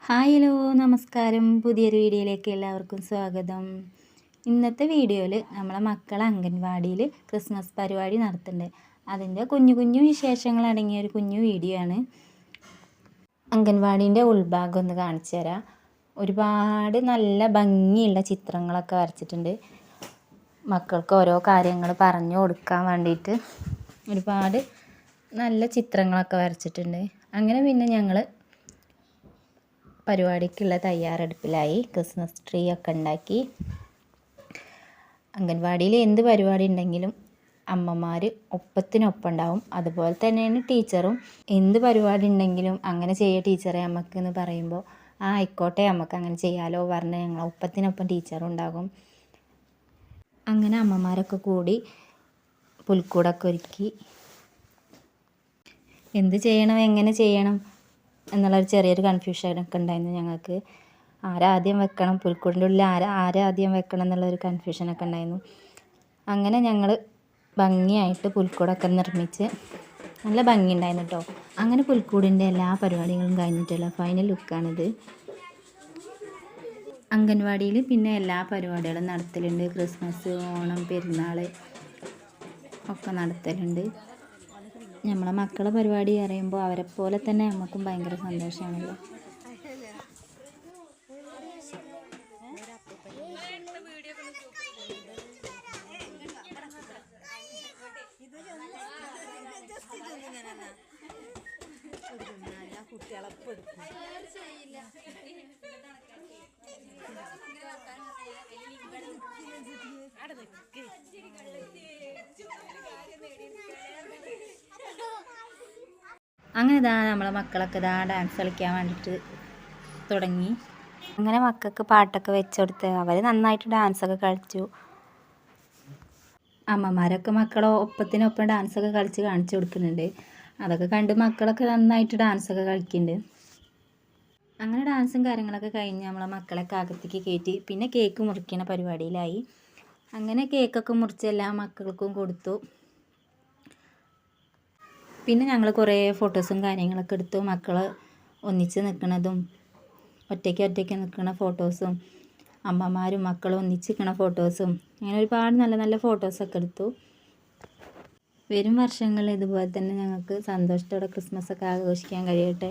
Hi hello നമസ്കാരം. പുതിയൊരു വീഡിയോയിലേക്ക് എല്ലാവർക്കും സ്വാഗതം. ഇന്നത്തെ വീഡിയോയിൽ നമ്മളെ മക്കളെ അംഗൻവാടിയിൽ ക്രിസ്മസ് പരിപാടി നടത്തുന്നുണ്ട്. അതിൻ്റെ കുഞ്ഞു കുഞ്ഞു വിശേഷങ്ങൾ അടങ്ങിയ ഒരു കുഞ്ഞു വീഡിയോ ആണ്. അംഗൻവാടീൻ്റെ ഉൾഭാഗം ഒന്ന് കാണിച്ചു തരാം. ഒരുപാട് നല്ല ഭംഗിയുള്ള ചിത്രങ്ങളൊക്കെ വരച്ചിട്ടുണ്ട്. മക്കൾക്ക് ഓരോ കാര്യങ്ങൾ പറഞ്ഞു കൊടുക്കാൻ വേണ്ടിയിട്ട് ഒരുപാട് നല്ല ചിത്രങ്ങളൊക്കെ വരച്ചിട്ടുണ്ട്. അങ്ങനെ പിന്നെ ഞങ്ങൾ പരിപാടിക്കുള്ള തയ്യാറെടുപ്പിലായി. ക്രിസ്മസ് ട്രീ ഒക്കെ ഉണ്ടാക്കി. അംഗൻവാടിയിൽ എന്ത് പരിപാടി ഉണ്ടെങ്കിലും അമ്മമാർ ഒപ്പത്തിനൊപ്പം ഉണ്ടാവും. അതുപോലെ തന്നെയാണ് ടീച്ചറും. എന്ത് പരിപാടി ഉണ്ടെങ്കിലും അങ്ങനെ ചെയ്യുക ടീച്ചറെ നമുക്കെന്ന് പറയുമ്പോൾ ആയിക്കോട്ടെ നമുക്ക് അങ്ങനെ ചെയ്യാലോ പറഞ്ഞ് ഞങ്ങൾ ഒപ്പത്തിനൊപ്പം ടീച്ചറും ഉണ്ടാകും. അങ്ങനെ അമ്മമാരൊക്കെ കൂടി പുൽക്കൂടൊക്കെ ഒരുക്കി എന്ത് ചെയ്യണം എങ്ങനെ ചെയ്യണം എന്നുള്ളൊരു ചെറിയൊരു കൺഫ്യൂഷനൊക്കെ ഉണ്ടായിരുന്നു ഞങ്ങൾക്ക്. ആരാദ്യം വെക്കണം, പുൽക്കൂടിൻ്റെ ഉള്ളിൽ ആരാദ്യം വെക്കണം എന്നുള്ളൊരു കൺഫ്യൂഷനൊക്കെ ഉണ്ടായിരുന്നു. അങ്ങനെ ഞങ്ങൾ ഭംഗിയായിട്ട് പുൽക്കൂടൊക്കെ നിർമ്മിച്ച് നല്ല ഭംഗി ഉണ്ടായിരുന്നു കേട്ടോ. അങ്ങനെ പുൽക്കൂടിൻ്റെ എല്ലാ പരിപാടികളും കഴിഞ്ഞിട്ടുള്ള ഫൈനൽ ലുക്കാണിത്. അംഗൻവാടിയിൽ പിന്നെ എല്ലാ പരിപാടികളും നടത്തലുണ്ട്. ക്രിസ്മസ്, ഓണം, പെരുന്നാൾ ഒക്കെ നടത്തലുണ്ട്. നമ്മളെ മക്കളെ പരിപാടി അറിയുമ്പോൾ അവരെ പോലെ തന്നെ നമുക്കും ഭയങ്കര സന്തോഷമാണല്ലോ. അങ്ങനെ നമ്മളെ മക്കളൊക്കെ ഡാൻസ് കളിക്കാൻ വേണ്ടിയിട്ട് തുടങ്ങി. അങ്ങനെ മക്കൾക്ക് പാട്ടൊക്കെ വെച്ചുകൊടുത്ത് അവർ നന്നായിട്ട് ഡാൻസൊക്കെ കളിച്ചു. അമ്മമാരൊക്കെ മക്കളെ ഒപ്പത്തിനൊപ്പം ഡാൻസൊക്കെ കളിച്ച് കാണിച്ചു കൊടുക്കുന്നുണ്ട്. അതൊക്കെ കണ്ട് മക്കളൊക്കെ നന്നായിട്ട് ഡാൻസൊക്കെ കളിക്കുന്നുണ്ട്. അങ്ങനെ ഡാൻസും കാര്യങ്ങളൊക്കെ കഴിഞ്ഞ് നമ്മളെ മക്കളൊക്കെ അകത്തേക്ക് കയറ്റി പിന്നെ കേക്ക് മുറിക്കുന്ന പരിപാടിയിലായി. അങ്ങനെ കേക്കൊക്കെ മുറിച്ച് എല്ലാ മക്കൾക്കും കൊടുത്തു. പിന്നെ ഞങ്ങൾ കുറേ ഫോട്ടോസും കാര്യങ്ങളൊക്കെ എടുത്തു. മക്കൾ ഒന്നിച്ച് നിൽക്കുന്നതും ഒറ്റയ്ക്ക് നിൽക്കുന്ന ഫോട്ടോസും അമ്മമാരും മക്കളും ഒന്നിച്ച് നിൽക്കുന്ന ഫോട്ടോസും അങ്ങനെ ഒരുപാട് നല്ല നല്ല ഫോട്ടോസൊക്കെ എടുത്തു. വരും വർഷങ്ങളിൽ ഇതുപോലെ തന്നെ ഞങ്ങൾക്ക് സന്തോഷത്തോടെ ക്രിസ്മസൊക്കെ ആഘോഷിക്കാൻ കഴിയട്ടെ.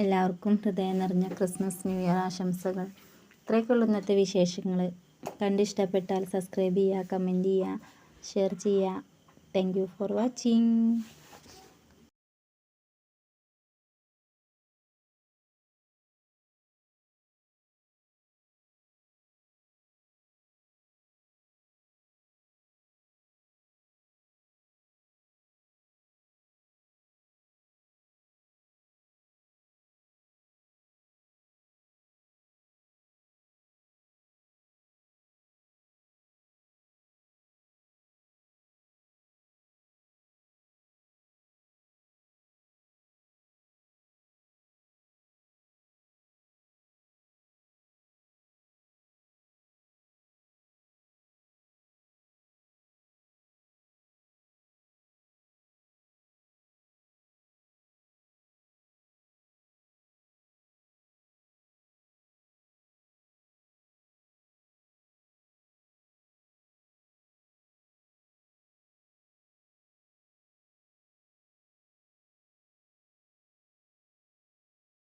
എല്ലാവർക്കും ഹൃദയം നിറഞ്ഞ ക്രിസ്മസ് ന്യൂ ഇയർ ആശംസകൾ. ഇത്രയൊക്കെയുള്ളൂ ഇന്നത്തെ വിശേഷങ്ങൾ. കണ്ടിഷ്ടപ്പെട്ടാൽ സബ്സ്ക്രൈബ് ചെയ്യുക, കമൻറ്റ് ചെയ്യുക, ഷെയർ ചെയ്യുക. Thank you for watching.